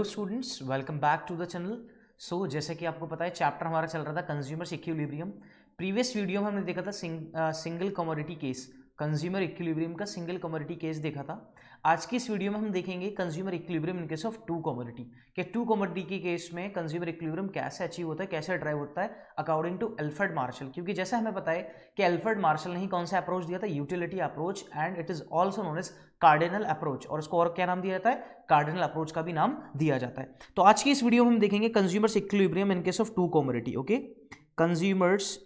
Hello students, welcome back to the channel. So जैसे कि आपको पता है चैप्टर हमारा चल रहा था कंज्यूमर इक्विलिब्रियम। प्रीवियस वीडियो में हमने देखा था single commodity case, consumer equilibrium का सिंगल कमोडिटी केस देखा था। आज की इस वीडियो में हम देखेंगे consumer equilibrium in case of two commodity, कि टू कमोडिटी के केस में कंज्यूमर इक्विलिब्रियम कैसे अचीव होता है, कैसे ड्राइव होता है अकॉर्डिंग टू एल्फ्रेड मार्शल। क्योंकि जैसे हमें पता है कि एल्फ्रेड मार्शल ने ही कौन सा अप्रोच दिया था, utility approach, and it is also known as cardinal approach, और उसको और क्या नाम दिया जाता है, कार्डिनल अप्रोच का भी नाम दिया जाता है। तो आज की इस वीडियो में हम देखेंगे consumers equilibrium in case of two commodity. Okay, consumers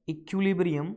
equilibrium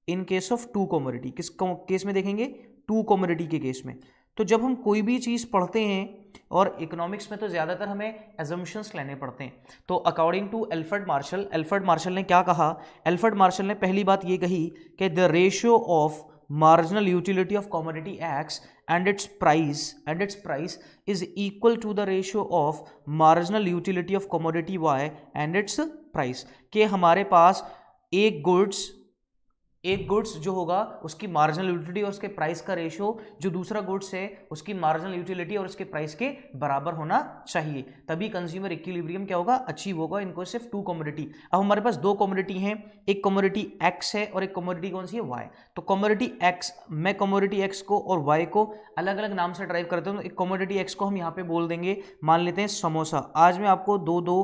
in case of two commodity. किस केस में देखेंगे? टू कमोडिटी के केस में। तो जब हम कोई भी चीज़ पढ़ते हैं, और इकोनॉमिक्स में तो ज़्यादातर हमें एजम्पशंस लेने पड़ते हैं, तो अकॉर्डिंग टू एल्फ्रेड मार्शल ने क्या कहा? एल्फ्रेड मार्शल ने पहली बात ये कही कि the ratio of marginal utility of commodity X and its price is equal to the ratio of marginal utility of commodity Y and its price। कि हमारे पास एक गुड्स जो होगा उसकी मार्जिनल यूटिलिटी और उसके प्राइस का रेशियो जो दूसरा गुड्स है उसकी मार्जिनल यूटिलिटी और उसके प्राइस के बराबर होना चाहिए, तभी कंज्यूमर इक्विलिब्रियम क्या होगा, अचीव होगा। इनको सिर्फ टू कमोडिटी। अब हमारे पास दो कमोडिटी हैं, एक कमोडिटी एक्स है और एक कमोडिटी कौन सी है, वाई। तो कमोडिटी एक्स, मैं कमोडिटी एक्स को और वाई को अलग अलग नाम से ड्राइव करता हूँ। एक कमोडिटी एक्स को हम यहाँ पे बोल देंगे, मान लेते हैं समोसा। आज मैं आपको दो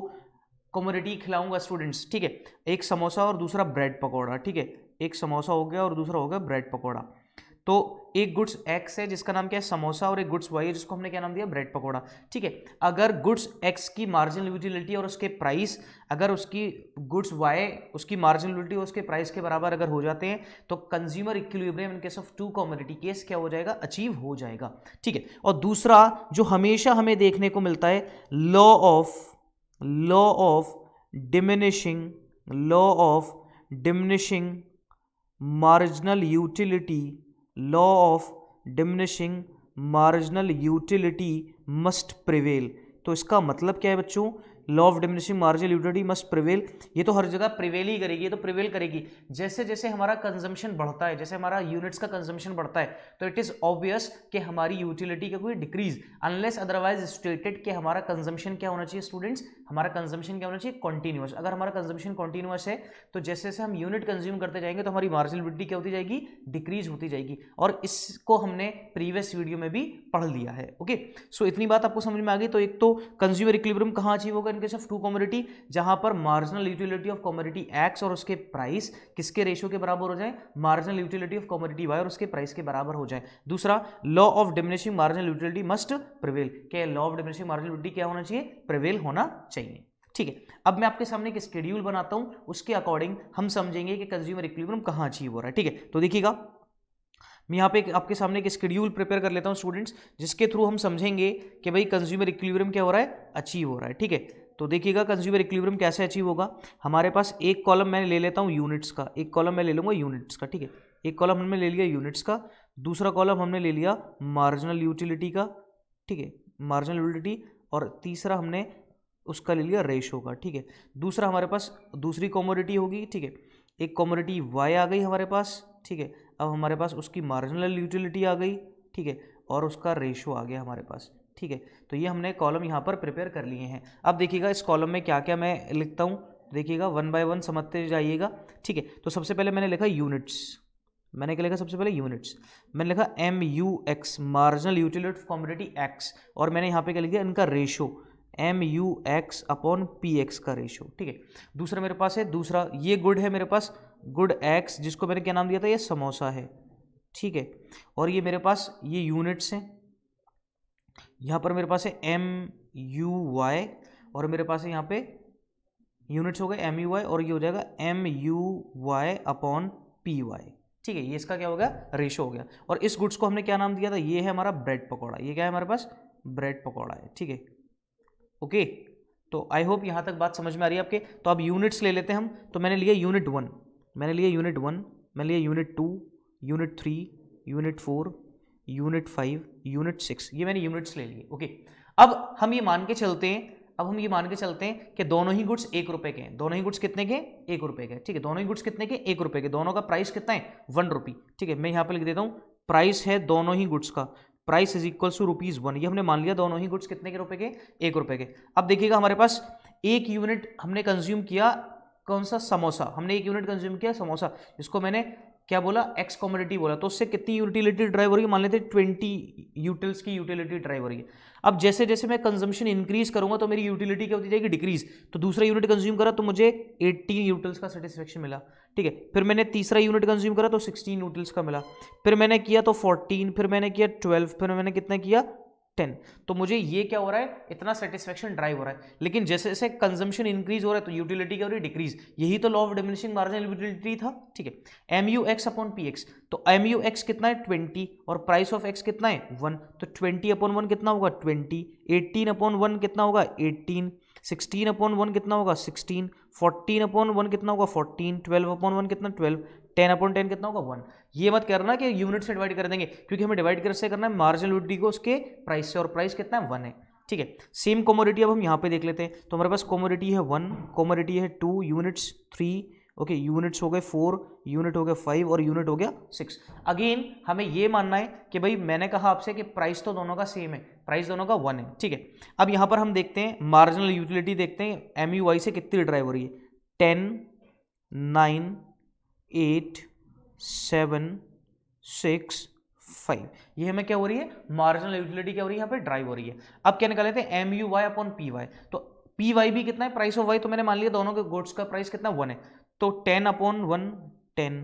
कमोडिटी खिलाऊंगा स्टूडेंट्स, ठीक है। एक समोसा और दूसरा ब्रेड पकौड़ा, ठीक है। एक समोसा हो गया और दूसरा हो गया ब्रेड पकौड़ा। तो एक गुड्स एक्स है जिसका नाम क्या है, समोसा, और एक गुड्स वाई है जिसको हमने क्या नाम दिया, ब्रेड पकौड़ा, ठीक है। अगर गुड्स एक्स की मार्जिनल यूटिलिटी और उसके प्राइस, अगर उसकी गुड्स वाई उसकी मार्जिनल यूटिलिटी और उसके प्राइस के बराबर अगर हो जाते हैं तो consumer equilibrium in case of two commodity case क्या हो जाएगा, अचीव हो जाएगा, ठीक है। और दूसरा जो हमेशा हमें देखने को मिलता है, law of diminishing marginal utility, law of diminishing marginal utility must prevail। तो इसका मतलब क्या है बच्चों, law of diminishing marginal utility must prevail. ये तो हर जगह प्रिवेल ही करेगी, ये तो प्रिवेल करेगी। जैसे जैसे हमारा कंजम्पशन बढ़ता है, जैसे हमारा यूनिट्स का कंजम्पशन बढ़ता है, तो इट इज ऑब्वियस कि हमारी यूटिलिटी का कोई डिक्रीज, अनलेस अदरवाइज स्टेटेड कि हमारा कंजम्पशन क्या होना चाहिए स्टूडेंट्स, हमारा कंजम्पशन क्या होना चाहिए, कॉन्टिन्यूअस। अगर हमारा कंजम्पशन कॉन्टिन्यूअस है तो जैसे जैसे हम यूनिट कंज्यूम करते जाएंगे तो हमारी मार्जिनल यूटिलिटी क्या होती जाएगी, डिक्रीज होती जाएगी। और इसको हमने प्रीवियस वीडियो में भी पढ़ लिया है। ओके, सो इतनी बात आपको समझ में आ गई। तो एक तो कंज्यूमर इक्विलिब्रियम कहां अचीव होगा, in case of two commodity, जहां पर marginal utility of commodity x और उसके प्राइस किसके रेशियो के बराबर हो जाए, marginal utility of commodity y और उसके प्राइस के बराबर हो जाए। दूसरा, law of diminishing marginal utility must prevail, के law of diminishing marginal utility क्या होना चाहिए, प्रिवेल होना चाहिए, ठीक है। अब मैं आपके सामने एक शेड्यूल बनाता हूं, उसके अकॉर्डिंग हम समझेंगे कि कंज्यूमर इक्विलिब्रियम कहां अचीव हो रहा है, ठीक है। तो देखिएगा, मैं यहाँ पे आपके सामने एक शेड्यूल प्रिपेयर कर लेता हूँ स्टूडेंट्स, जिसके थ्रू हम समझेंगे कि भाई कंज्यूमर इक्विलिब्रियम क्या हो रहा है, अचीव हो रहा है, ठीक है। तो देखिएगा कंज्यूमर इक्विलिब्रियम कैसे अचीव होगा। हमारे पास एक कॉलम मैं ले लेता हूँ यूनिट्स का, एक कॉलम मैं ले लूँगा यूनिट्स का, ठीक है। एक कॉलम हमने ले लिया यूनिट्स का, दूसरा कॉलम हमने ले लिया मार्जिनल यूटिलिटी का, ठीक है, मार्जिनल यूटिलिटी, और तीसरा हमने उसका ले लिया रेशो का, ठीक है। दूसरा हमारे पास दूसरी कमोडिटी होगी, ठीक है। एक कमोडिटी वाई आ गई हमारे पास, ठीक है। अब हमारे पास उसकी मार्जिनल यूटिलिटी आ गई, ठीक है, और उसका रेशो आ गया हमारे पास, ठीक है। तो ये हमने कॉलम यहाँ पर प्रिपेयर कर लिए हैं। अब देखिएगा इस कॉलम में क्या क्या मैं लिखता हूँ, देखिएगा वन बाय वन समझते जाइएगा, ठीक है। तो सबसे पहले मैंने लिखा यूनिट्स, मैंने क्या लिखा, सबसे पहले यूनिट्स मैंने लिखा MUX, marginal utility of commodity x, और मैंने यहाँ पे क्या लिख दिया, इनका रेशो MUX अपॉन PX का रेशो, ठीक है। दूसरा मेरे पास है, दूसरा ये गुड है मेरे पास, गुड X, जिसको मैंने क्या नाम दिया था, ये समोसा है, ठीक है। और ये मेरे पास ये यूनिट्स हैं, यहाँ पर मेरे पास है MUY, और मेरे पास है यहाँ पे यूनिट्स हो गए MUY, और ये हो जाएगा MUY अपॉन PY, ठीक है। ये इसका क्या हो गया, रेशो हो गया। और इस गुड्स को हमने क्या नाम दिया था, ये है हमारा ब्रेड पकौड़ा, ये क्या है हमारे पास, ब्रेड पकौड़ा है, ठीक है। ओके, तो आई होप यहाँ तक बात समझ में आ रही है आपके। तो अब यूनिट्स ले लेते हैं हम। तो मैंने लिया यूनिट 1, मैंने लिया यूनिट 1, मैंने लिया unit 2, unit 3, unit 4, unit 5, unit 6, ये मैंने यूनिट्स ले लिए। ओके, अब हम ये मान के चलते हैं, कि दोनों ही गुड्स 1 रुपए के हैं। दोनों ही गुड्स कितने के, 1 रुपए के, ठीक है। दोनों ही गुड्स कितने के, 1 रुपए के। दोनों का प्राइस कितना है, 1 रुपी, ठीक है। मैं यहाँ पे लिख देता हूँ, प्राइस है दोनों ही गुड्स का प्राइस इज इक्वल्स टू ₹1। ये हमने मान लिया दोनों ही गुड्स कितने के रुपए के, 1 रुपए के। अब देखिएगा हमारे पास 1 यूनिट हमने कंज्यूम किया, कौन सा, समोसा। हमने 1 यूनिट कंज्यूम किया समोसा, जिसको मैंने क्या बोला, एक्स कमोडिटी बोला। तो उससे कितनी यूटिलिटी ड्राइव हो रही है, मान लेते हैं 20 यूटिल्स की यूटिलिटी ड्राइव हो रही है। अब जैसे जैसे मैं कंजम्पशन इंक्रीज करूंगा तो मेरी यूटिलिटी क्या होती जाएगी, डिक्रीज। तो दूसरा यूनिट कंज्यूम करा तो मुझे 18 यूटिल्स का सेटिस्फेक्शन मिला, ठीक है। फिर मैंने तीसरा यूनिट कंज्यूम करा तो 16 यूटिल्स का मिला, फिर मैंने किया तो 14, फिर मैंने किया 12, फिर मैंने कितना किया 10। तो मुझे ये क्या हो रहा है, इतना सेटिस्फेक्शन ड्राइव हो रहा है। लेकिन जैसे जैसे कंजम्पशन इंक्रीज हो रहा है तो यूटिलिटी क्या हो रही है, डिक्रीज। यही तो law of diminishing marginal utility था, ठीक है। MUX अपॉन PX, तो MUX कितना है 20 और प्राइस ऑफ X कितना है 1, तो 20 अपॉन 1 कितना होगा 20, 18 अपॉन 1 कितना होगा 18, 16 अपॉन 1 कितना होगा 16, 14 अपॉन 1 कितना होगा 14, 12 अपॉन 1 कितना 12, 10 अपॉन 10 कितना होगा 1। ये मत करना कि यूनिट से डिवाइड कर देंगे, क्योंकि हमें डिवाइड कैसे करना है, मार्जिनल यूटिलिटी को उसके प्राइस से, और प्राइस कितना है 1 है, ठीक है। सेम कमोडिटी अब हम यहाँ पे देख लेते हैं। तो हमारे पास कमोडिटी है 1, कमोडिटी है 2, यूनिट्स 3, ओके, यूनिट्स हो गए 4, यूनिट हो गया 5 और यूनिट हो गया 6। अगेन हमें ये मानना है कि भाई मैंने कहा आपसे कि प्राइस तो दोनों का सेम है, प्राइस दोनों का 1 है, ठीक है। अब यहाँ पर हम देखते हैं मार्जिनल यूटिलिटी, देखते हैं MUY से कितनी ड्राइव हो रही है, 10, 9, 8, 7, 6, 5। ये हमें क्या हो रही है, मार्जिनल यूटिलिटी क्या हो रही है, यहाँ पे ड्राइव हो रही है। अब क्या निकाले थे, MUY अपॉन PY। तो PY भी कितना है, प्राइस ऑफ Y, तो मैंने मान लिया दोनों के गुड्स का प्राइस कितना 1 है। तो 10 upon 1 10,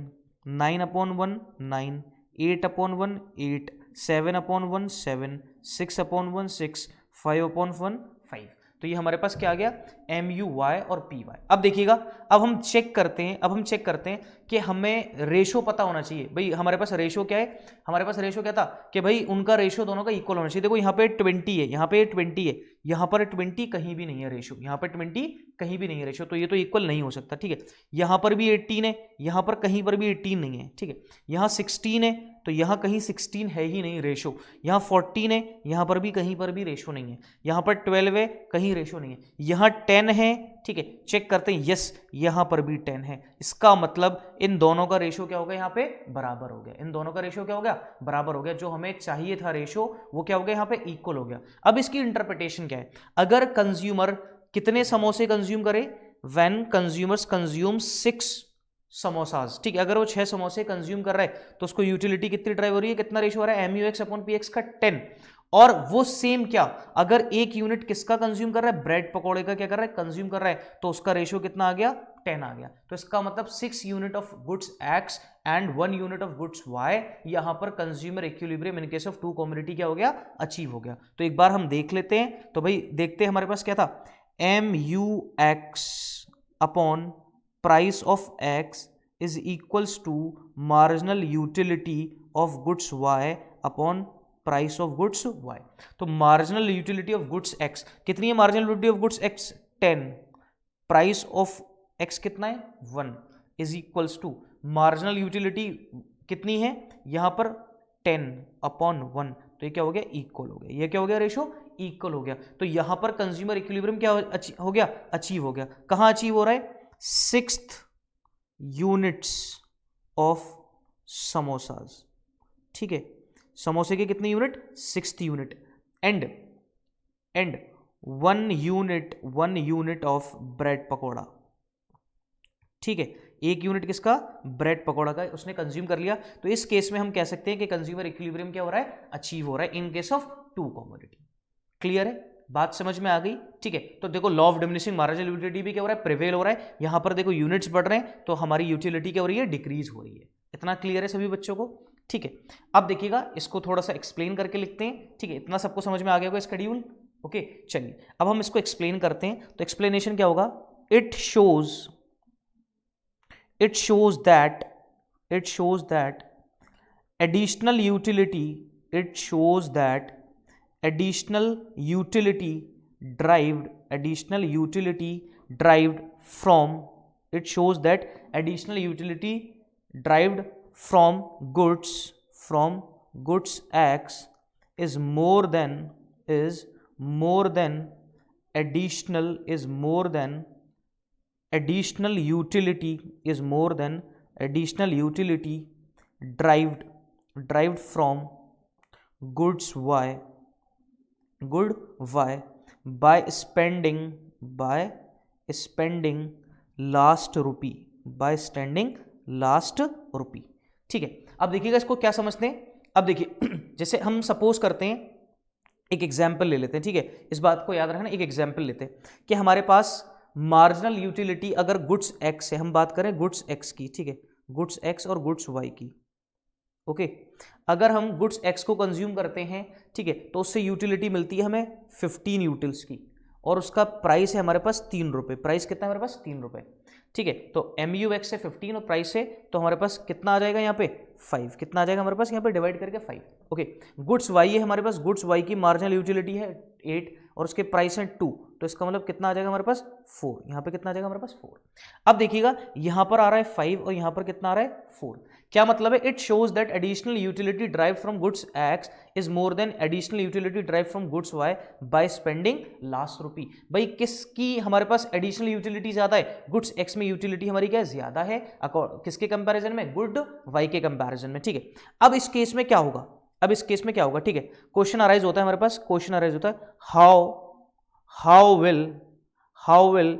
9 upon 1 9, 8 upon 1 8, 7 upon 1 7, 6 upon 1 6, 5 upon 1 5। तो ये हमारे पास क्या आ गया, MUY और PY। अब देखिएगा, अब हम चेक करते हैं कि हमें रेशो पता होना चाहिए। भाई हमारे पास रेशो क्या है, हमारे पास रेशो क्या था कि भाई उनका रेशो दोनों का इक्वल होना चाहिए। देखो यहाँ पे 20 है, यहाँ पे 20 है, यहाँ पर 20 कहीं भी नहीं है रेशो, यहाँ पर 20 कहीं भी नहीं है रेशो, तो ये तो इक्वल नहीं हो सकता, ठीक है। यहाँ पर भी 18 है, यहाँ पर कहीं पर भी 18 नहीं है, ठीक है। यहाँ 16 है तो यहाँ कहीं 16 है ही नहीं रेशो, यहाँ 14 है, यहाँ पर भी कहीं पर भी रेशो नहीं है, यहाँ पर 12 है, कहीं रेशो नहीं है, यहाँ 10 है, ठीक है। चेक करते हैं, यस यहाँ पर भी 10 है। इसका मतलब इन दोनों का रेशो क्या हो गया, यहाँ पे बराबर हो गया। इन दोनों का रेशो क्या हो गया, बराबर हो गया। जो हमें चाहिए था रेशो वो क्या हो गया, यहाँ पे इक्वल हो गया। अब इसकी इंटरप्रिटेशन क्या है, अगर कंज्यूमर कितने समोसे कंज्यूम करे, व्हेन कंज्यूमर्स कंज्यूम 6 समोसाज, ठीक है। अगर वो 6 समोसे कंज्यूम कर रहा है तो उसको यूटिलिटी कितनी ड्राइव हो रही है, कितना रेशो हो रहा है, MUX अपॉन PX का 10। और वो सेम क्या, अगर एक यूनिट किसका कंज्यूम कर रहा है, ब्रेड पकौड़े का क्या कर रहा है, कंज्यूम कर रहा है, तो उसका रेशो कितना आ गया 10 आ गया। तो इसका मतलब 6 unit of goods X and 1 unit of goods Y, यहां पर consumer equilibrium in case of 2 commodity क्या हो गया, अचीव हो गया। तो एक बार हम देख लेते हैं। तो भाई देखते हैं हमारे पास क्या था, MUX upon price of X is equals to marginal utility of goods Y upon price of goods Y। तो marginal utility of goods X कितनी है, marginal utility of goods X 10, price of X कितना है 1, is equals to marginal utility कितनी है यहाँ पर 10 upon 1, तो ये क्या हो गया, इक्वल हो गया। ये क्या हो गया, रेशो इक्वल हो गया। तो यहां पर कंज्यूमर इक्विलिब्रियम क्या हो गया, अचीव हो गया। कहां अचीव हो रहा है, 6th यूनिट्स ऑफ समोसाज, ठीक है। समोसे के कितने unit, 6th unit, and 1 unit of bread pakora, ठीक है। एक यूनिट किसका, ब्रेड पकौड़ा का, उसने कंज्यूम कर लिया। तो इस केस में हम कह सकते हैं कि कंज्यूमर इक्विलिब्रियम क्या हो रहा है, अचीव हो रहा है इन केस ऑफ 2 कमोडिटी। क्लियर है, बात समझ में आ गई, ठीक है। तो देखो law of diminishing marginal utility भी क्या हो रहा है, प्रिवेल हो रहा है। यहां पर देखो यूनिट्स बढ़ रहे हैं तो हमारी यूटिलिटी क्या हो रही है, डिक्रीज हो रही है। इतना क्लियर है सभी बच्चों को, ठीक है। अब देखिएगा इसको थोड़ा सा एक्सप्लेन करके लिखते हैं, ठीक है। इतना सबको समझ में आ गया होगा स्केड्यूल, ओके। चलिए अब हम इसको एक्सप्लेन करते हैं। तो एक्सप्लेनेशन क्या होगा, it shows that additional utility derived from goods X is more than additional utility derived goods y by spending last rupee. ठीक है, अब देखिएगा इसको क्या समझते हैं। अब देखिए जैसे हम सपोज करते हैं, एक एग्जाम्पल ले लेते हैं। ठीक है, इस बात को याद रखना, एक एग्जाम्पल लेते हैं कि हमारे पास मार्जिनल यूटिलिटी अगर गुड्स एक्स है, हम बात करें गुड्स एक्स की। ठीक है, गुड्स एक्स और गुड्स वाई की। ओके, अगर हम गुड्स एक्स को कंज्यूम करते हैं, ठीक है, तो उससे यूटिलिटी मिलती है हमें 15 यूटिल्स की, और उसका प्राइस है हमारे पास 3 रुपये। प्राइस कितना है हमारे पास? 3 रुपये। ठीक है, तो MU एक्स से 15 और प्राइस से, तो हमारे पास कितना आ जाएगा यहाँ पे? 5। कितना आ जाएगा हमारे पास यहाँ पे? डिवाइड करके 5। ओके, गुड्स वाई है हमारे पास, गुड्स वाई की मार्जिनल यूटिलिटी है 8 और उसके प्राइस है 2, तो इसका मतलब कितना आ जाएगा हमारे पास? 4। यहाँ पे कितना आ जाएगा हमारे पास? 4। अब देखिएगा यहाँ पर आ रहा है 5 और यहाँ पर कितना आ रहा है? 4। क्या मतलब है? It shows that additional utility derived from goods x is more than additional utility derived from goods y by spending last rupee. भाई किसकी हमारे पास एडिशनल यूटिलिटी ज्यादा है? गुड्स एक्स में यूटिलिटी हमारी क्या है? ज्यादा है। किसके कंपैरिजन में? गुड वाई के कंपैरिजन में। ठीक है, अब इस केस में क्या होगा? ठीक है, क्वेश्चन अराइज होता है हमारे पास, क्वेश्चन अराइज होता है हाउ विल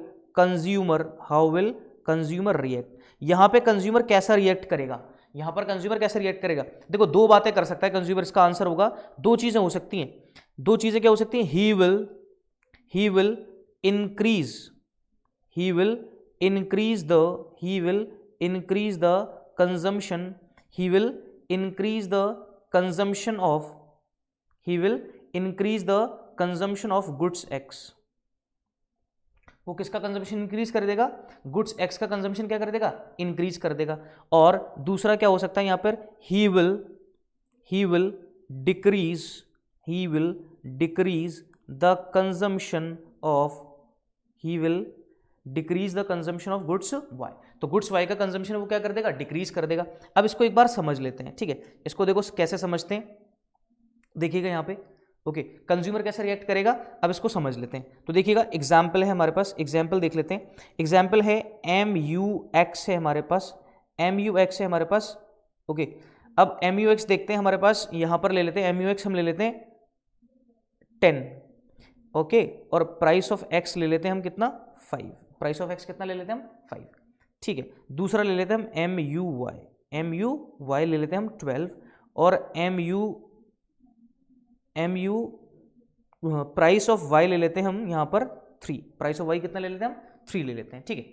कंज्यूमर रिएक्ट। यहां पे कंज्यूमर कैसा रिएक्ट करेगा? यहां पर कंज्यूमर कैसे रिएक्ट करेगा? देखो, दो बातें कर सकता है कंज्यूमर। इसका आंसर होगा, दो चीजें हो सकती हैं। दो चीजें क्या हो सकती हैं? He will increase the consumption of goods X। वो किसका कंजम्पशन इंक्रीज कर देगा? गुड्स एक्स का कंजम्पशन क्या कर देगा? इंक्रीज कर देगा। और दूसरा क्या हो सकता है यहाँ पर? He will decrease the consumption of goods Y. तो गुड्स वाई का कंजम्पशन वो क्या कर देगा? डिक्रीज कर देगा। अब इसको एक बार समझ लेते हैं। ठीक है, इसको देखो कैसे समझते हैं, देखिएगा यहाँ पे। ओके, कंज्यूमर कैसे रिएक्ट करेगा, अब इसको समझ लेते हैं। तो देखिएगा, एग्जाम्पल है हमारे पास, एग्जाम्पल देख लेते हैं। एग्जाम्पल है MUX है हमारे पास, ओके, अब MUX देखते हैं हमारे पास, यहां पर ले लेते हैं MUX, हम ले लेते हैं 10। ओके, और प्राइस ऑफ एक्स ले लेते हैं हम कितना? 5। प्राइस ऑफ एक्स कितना ले लेते हैं हम? 5। ठीक है, दूसरा ले लेते हैं हम MUY ले लेते हैं हम 12, और MU प्राइस ऑफ वाई ले लेते हैं हम यहाँ पर 3। प्राइस ऑफ वाई कितना ले लेते हैं हम? 3 ले लेते हैं। ठीक है,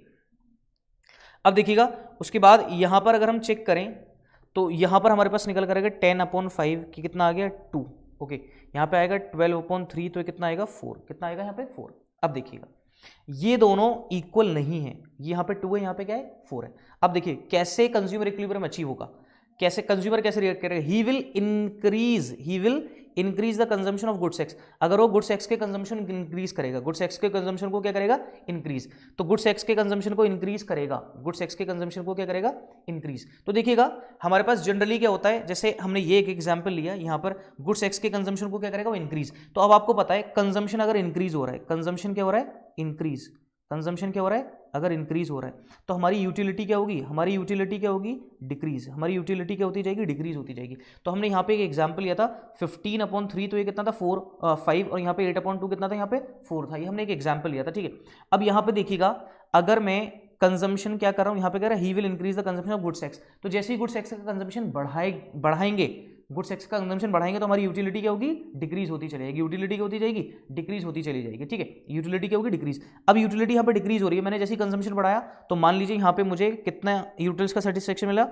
अब देखिएगा उसके बाद यहाँ पर अगर हम चेक करें तो यहाँ पर हमारे पास निकल कर आएगा 10/5 की कितना आ गया? 2। ओके, यहाँ पे आएगा 12/3, तो कितना आएगा? 4। कितना आएगा यहाँ पे? 4। अब देखिएगा, ये दोनों इक्वल नहीं है, यहाँ पे 2 है, यहाँ पे क्या है? 4 है। अब देखिए कैसे कंज्यूमर इक्विलिब्रियम अचीव होगा, कैसे कंज्यूमर कैसे रिएक्ट करेगा? ही will increase the consumption of goods x. अगर वो गुड्स एक्स के कंजम्पशन इंक्रीज करेगा, गुड्स एक्स के कंजम्पशन को क्या करेगा? इंक्रीज। तो गुड्स एक्स के कंजम्पशन को इंक्रीज करेगा, गुड्स एक्स के कंजम्पशन को क्या करेगा? इंक्रीज। तो देखिएगा हमारे पास जनरली क्या होता है, जैसे हमने ये एक एग्जांपल लिया, यहाँ पर गुड्स एक्स के कंजम्पशन को क्या करेगा? वो इंक्रीज। तो अब आपको पता है कंजम्पशन अगर इंक्रीज हो रहा है, कंजम्पशन क्या हो रहा है? इंक्रीज। कंजम्पशन क्या हो रहा है? अगर इंक्रीज हो रहा है, तो हमारी यूटिलिटी क्या होगी? डिक्रीज। हमारी यूटिलिटी क्या होती जाएगी? डिक्रीज होती जाएगी। तो हमने यहाँ पे एक एग्जांपल लिया था 15/3, तो ये कितना था? 5, और यहाँ पे 8/2 कितना था? यहाँ पे 4 था। ये हमने एक एग्जांपल लिया था। ठीक है, अब यहाँ पे देखिएगा, अगर मैं कंजम्पशन क्या कर रहा हूँ, यहाँ पे कह रहा है he will increase the consumption of goods x. तो जैसे ही गुड्स एक्स का कंजम्पशन बढ़ाएंगे, गुड्स एक्स का कंजम्पशन बढ़ाएंगे, तो हमारी यूटिलिटी क्या होगी? डिक्रीज होती चली जाएगी। यूटिलिटी क्या होती जाएगी? डिक्रीज होती चली जाएगी। ठीक है, यूटिलिटी क्या होगी? डिक्रीज। अब यूटिलिटी यहाँ पे डिक्रीज हो रही है, मैंने जैसे ही कंजम्पशन बढ़ाया, तो मान लीजिए यहाँ पे मुझे कितना यूटिल्स का सेटिस्फेक्शन मिला?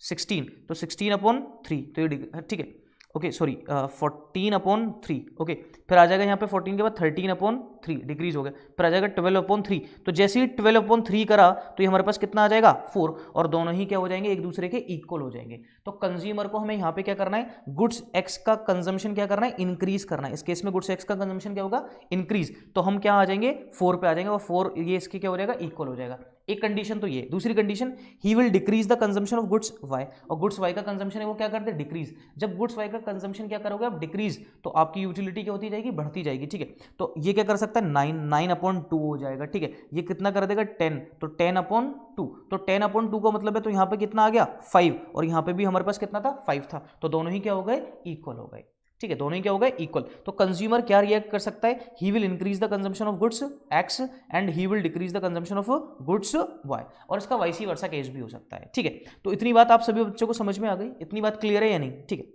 16। तो 16/3, तो ये ठीक है, ओके सॉरी 14/3। ओके, फिर आ जाएगा यहाँ पे 14 के बाद 13/3, डिक्रीज हो गया। फिर आ जाएगा 12/3। तो जैसे ही 12/3 करा, तो ये हमारे पास कितना आ जाएगा? 4, और दोनों ही क्या हो जाएंगे? एक दूसरे के इक्वल हो जाएंगे। तो कंज्यूमर को हमें यहाँ पे क्या करना है? गुड्स एक्स का कंजम्पशन क्या करना है? इंक्रीज करना है। इस केस में गुड्स एक्स का कंजम्पशन क्या होगा? इंक्रीज। तो हम क्या आ जाएंगे? 4 पे आ जाएंगे, और 4 ये इसके क्या हो जाएगा? इक्वल हो जाएगा। एक कंडीशन तो ये। दूसरी condition, he will decrease the consumption of goods Y, और गुड्स वाई का कंजम्पशन है वो क्या करते हैं? डिक्रीज। जब गुड्स वाई का कंजम्पशन क्या करोगे आप? डिक्रीज, तो आपकी यूटिलिटी क्या होती जाएगी? बढ़ती जाएगी। ठीक है, तो ये क्या कर सकता है? 9/2 हो जाएगा। ठीक है, ये कितना कर देगा? 10, तो 10/2। तो 10/2 का मतलब है, तो यहाँ पे कितना आ गया? 5, और यहाँ पे भी हमारे पास कितना था? 5 था। तो दोनों ही क्या हो गए? इक्वल हो गए। ठीक है, दोनों ही क्या हो गए इक्वल। तो कंज्यूमर क्या रिएक्ट कर सकता है, he will increase the consumption of goods X and he will decrease the consumption of goods Y, और इसका वाइसी वर्सा केस भी हो सकता है। ठीक है, तो इतनी बात आप सभी बच्चों को समझ में आ गई, इतनी बात क्लियर है या नहीं? ठीक है,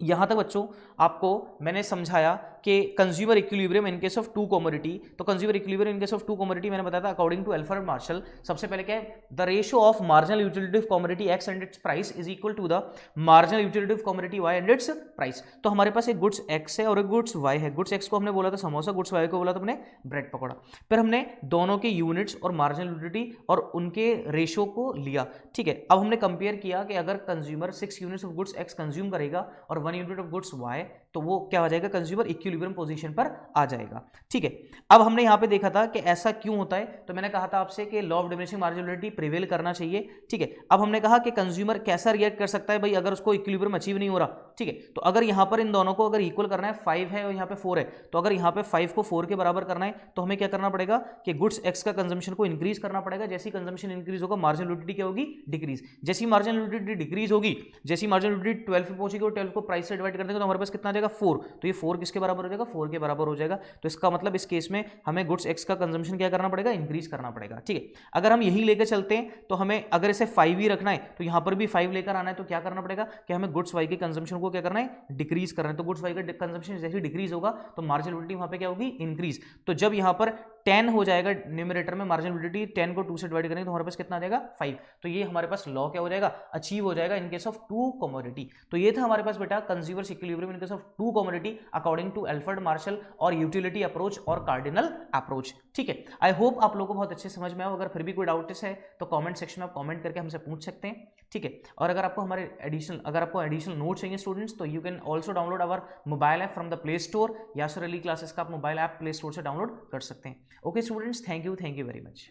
यहां तक बच्चों आपको मैंने समझाया कि consumer equilibrium in case of two commodity. तो consumer equilibrium in case of two commodity मैंने बताया था अकॉर्डिंग टू अल्फ्रेड मार्शल। सबसे पहले क्या है, the ratio of marginal utility of commodity X and its price is equal to the marginal utility of commodity Y and its price. तो हमारे पास एक गुड्स एक्स है और एक गुड्स वाई है। गुड्स एक्स को हमने बोला था समोसा, गुड्स वाई को बोला था हमने ब्रेड पकौड़ा। फिर हमने दोनों के यूनिट्स और मार्जिनल यूटिलिटी और उनके रेशियो को लिया। ठीक है, अब हमने कंपेयर किया कि अगर consumer 6 units of goods x consume करेगा और 1 यूनिट ऑफ गुड्स वाई, तो वो क्या हो जाएगा, कंज्यूमर इक्विलिब्रियम पोजीशन पर आ जाएगा। ठीक है, अब हमने यहां पे देखा था कि ऐसा क्यों होता है, तो मैंने कहा था आपसे कि लॉ ऑफ डिमिनिशिंग मार्जिनलिटी प्रिवेल करना चाहिए। ठीक है, अब हमने कहा कि कंज्यूमर कैसा रिएक्ट कर सकता है भाई अगर उसको इक्विलिब्रियम अचीव नहीं हो रहा। ठीक है, तो अगर यहां पर इन दोनों को अगर इक्वल करना है, 5 है और यहां पे 4 है, तो अगर यहां पे 5 को 4 के बराबर करना है तो हमें क्या करना पड़ेगा कि गुड्स एक्स का कंजम्पशन को इंक्रीज करना पड़ेगा। जैसी कंजम्पशन इंक्रीज होगा मार्जिनल यूटिलिटी क्या होगी, डिक्रीज। जैसी मार्जिनल यूटिलिटी डिक्रीज होगी, जैसी मार्जिनल यूटिलिटी 12 पे पहुंचेगी और 12 को प्राइस से डिवाइड कर देंगे तो हमारे पास कितना आ जाएगा 4। तो ये 4 किसके बराबर हो जाएगा, 4 के बराबर हो जाएगा। तो इसका मतलब इस केस में हमें गुड्स एक्स का कंजम्पशन क्या करना पड़ेगा, इंक्रीज करना पड़ेगा। ठीक है, अगर हम यही लेकर चलते हैं तो हमें अगर इसे 5 ही रखना है तो यहां पर भी 5 लेकर आना है, तो क्या करना पड़ेगा कि हमें गुड्स वाई के कंजम्पशन को क्या करना है, डिक्रीज करना है। तो गुड्स वाई का कंजम्पशन जैसे डिक्रीज होगा तो मार्जिनल यूटिलिटी वहां पे क्या होगी, इंक्रीज। तो जब यहां पर 10 हो जाएगा न्यूमरेटर में, मार्जिनल यूटिलिटी 10 को 2 से डिवाइड करेंगे तो हमारे पास कितना आ जाएगा 5। तो ये हमारे पास लॉ क्या हो जाएगा, अचीव हो जाएगा in case of two commodity. तो ये था हमारे पास बेटा consumer equilibrium in case of two commodity according to Alfred Marshall और यूटिलिटी अप्रोच और कार्डिनल अप्रोच। ठीक है, आई होप आप लोगों को बहुत अच्छे समझ में आया। अगर फिर भी कोई डाउट है तो कमेंट सेक्शन में आप कमेंट करके हमसे पूछ सकते हैं। ठीक है, और अगर आपको हमारे एडिशनल नोट्स चाहिए स्टूडेंट्स, तो you can also download our mobile app from the Play Store. Yasar Ali classes का आप मोबाइल ऐप प्ले स्टोर से डाउनलोड कर सकते हैं। Okay students, thank you very much.